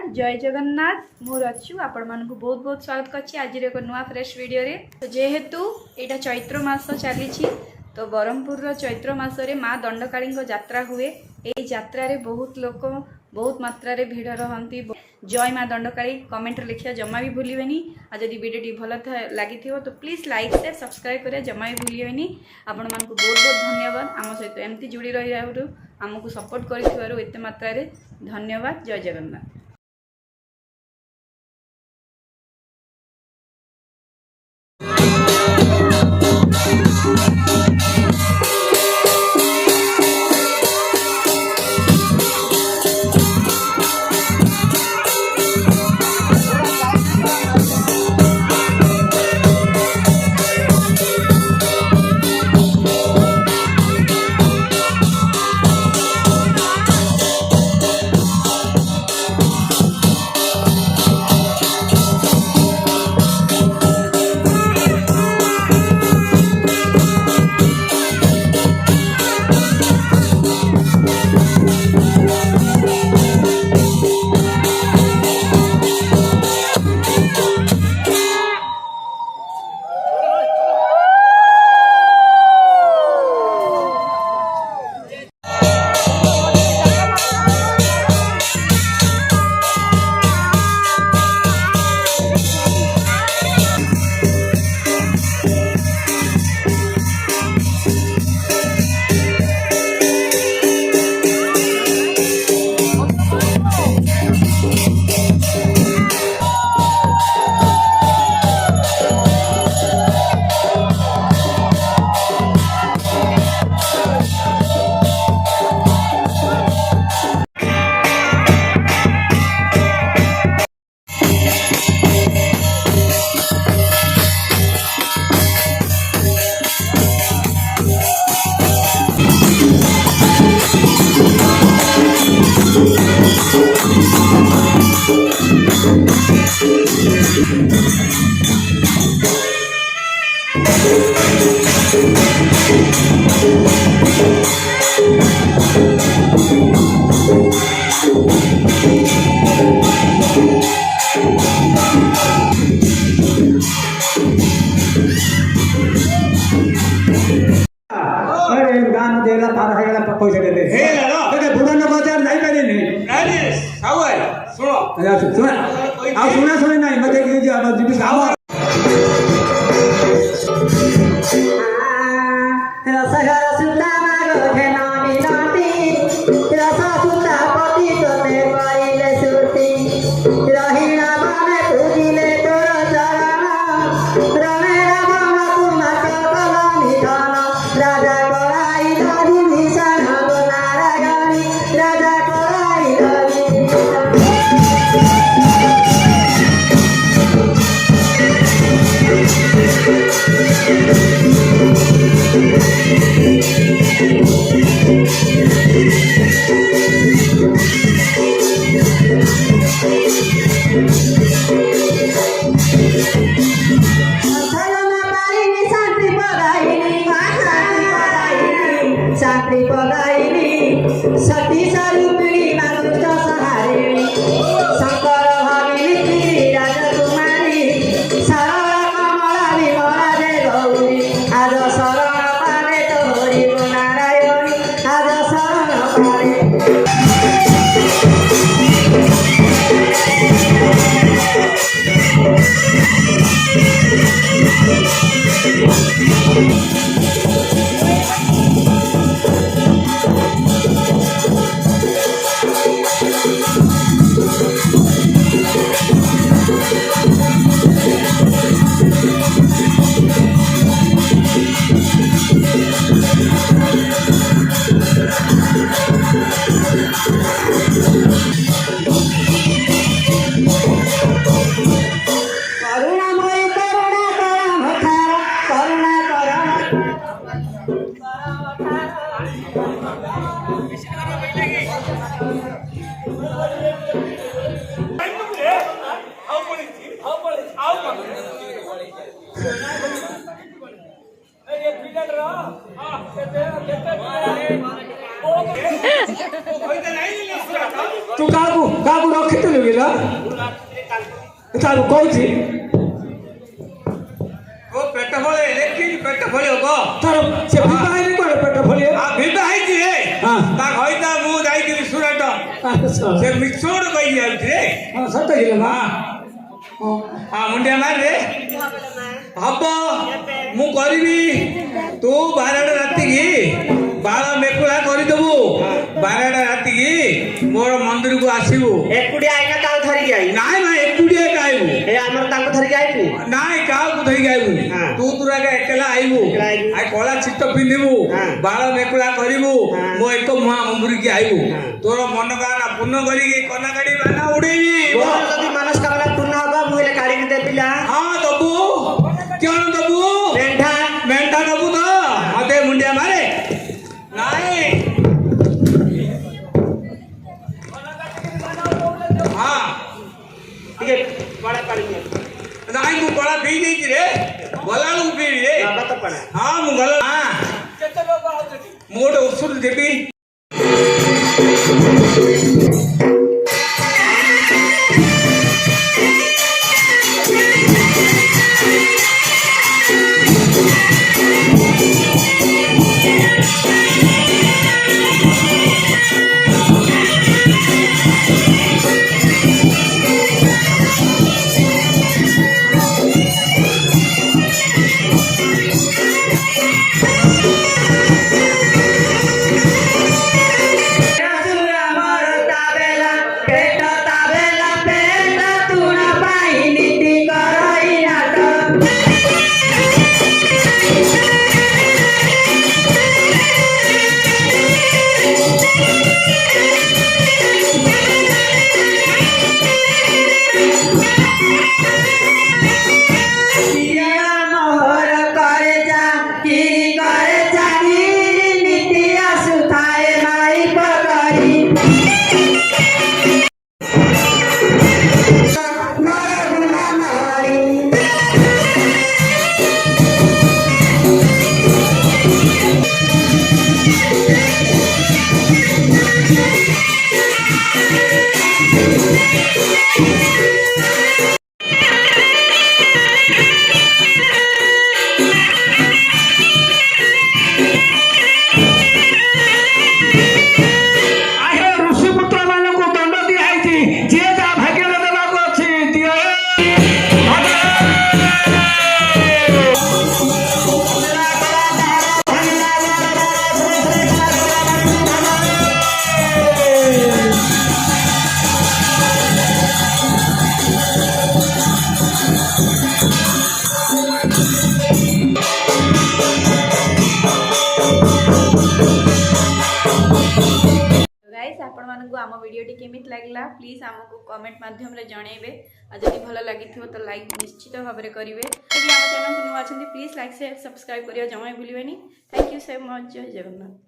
जय जगन्नाथ मोर अच्छु आपण मानक बहुत बहुत स्वागत करछि आज एक नुआ फ्रेश वीडियो रे। तो जेहेतु एटा चैत्र मास चली तो ब्रह्मपुर चैत्र मास रे माँ दंडकाली यात्रा हुए। यही यात्रा रे बहुत लोक बहुत मात्रा रे भीड़ रहती। जय माँ दंडकाली कमेंट लिखिया जमा भी भूलिबेनी। आज जदि वीडियो भल लगी तो प्लीज लाइक शेयर सब्सक्राइब करिया जमा भी भूलिबेनी। आपण मानक बहुत बहुत धन्यवाद आम सहित एमती जोड़ी रही आमको सपोर्ट कर एते मात्रा रे धन्यवाद। जय जगन्नाथ। पैसा देते नहीं पारे सुना सुना नहीं मतलब ତୁ କାହାକୁ କାହାକୁ ରଖିଥିଲୁ କିଲ ତାକୁ କହୁଛି ଓ ପେଟ ଫଳେ ଦେଖିନି ପେଟ ଫଳିବ କ ତାର ସେ ବିବାହ ହେଇନି କୁଆଡେ ପେଟ ଫଳିଏ ବିଭା ହେଇଛି ରେ ହଁ। ତା କହିତା ମୁଁ ଯାଇଥିଲି ସୁରଟ ସେ ମିଛୋଡ କହି ଯାଉଛି ରେ ସତ କିଲ ମା ମୁଣ୍ଡିଆ ମାରେ ହବ ମୁଁ କରିବି ତୁ 12ଟା ରାତିକି ବାଳ ମେକୁଳା କରିଦେବୁ 12ଟା ରାତିକି ମୋର ମନ୍ଦିରକୁ ଆସିବୁ ଏକୁଟିଆ ଆଇନା କାହାକୁ ଧରିକି ଆଇ ନାଇଁ ନାଇଁ ଏକୁଟିଆ ଖାଇବୁ ଏ ଆମର ତାଙ୍କୁ ଧରିକି ଆଇବୁ ନାଇଁ କାହାକୁ ଧରିକି ଆଇବୁନି ହଁ। ତୁ ତୁରାକା ଏକେଲା ଆଇବୁ ଏକେଲା ଆଇବୁ। ଆଉ କଳା ଛିଟ ପିନ୍ଧିବୁ ହଁ। ବାଳ ମେକୁଳା କରିବୁ ହଁ। ମୋ ଏକ ମୁହାଁ ମନ୍ଦିରକି ଆଇବୁ ହଁ। ତୋର ମନ କାନା ପୂର୍ଣ୍ଣ କରିକି କନା କାଢି ବାନା ଉଡେଇବି ମୋର ଯଦି ମନସ୍କାମନା ପୂର୍ଣ୍ଣ ହବ ମୁଁ ହେଲେ କାଢିକି ଦେବିଲା ହଁ ଦବୁ କଣ ଦବୁ ମେଣ୍ଢା ମେଣ୍ଢା ଦବୁ ତ ମତେ ମୁଣ୍ଡିଆ ମାରେ ନାଇଁ ହଁ ଟିକେ ପଣା ପାଣି ନିଅ ନାଇଁ ମୁଁ କଳା ପିଇ ଦେଇଛି ରେ ଗଲାବେଳକୁ ପିଇବି ରେ ବାବା ତ ପଣା ହଁ ମୁଁ ଗଲା ମୁଁ ଗୋଟେ ଔଷଧ ଦେବି ଆପଣମାନଙ୍କୁ ଆମ ଭିଡ଼ିଓଟି କେମିତି ଲାଗିଲା ପ୍ଲିଜ୍ ଆମକୁ କମେଣ୍ଟ ମାଧ୍ୟମରେ ଜଣାଇବେ ଆଉ ଯଦି ଭଲ ଲାଗିଥିବ ତ ଲାଇକ୍ ନିଶ୍ଚିତ ଭାବରେ କରିବେ ଯଦି ଆମ ଚ୍ୟାନେଲକୁ ନୂଆ ଅଛନ୍ତି ପ୍ଲିଜ୍ ଲାଇକ୍ ସେୟାର ସବସ୍କ୍ରାଇବ୍ କରିବା ଜମା ଭୁଲିବେନି ଥ୍ୟାଙ୍କ ୟୁ ସୋ ମଚ୍ ଜୟ ଜଗନ୍ନାଥ।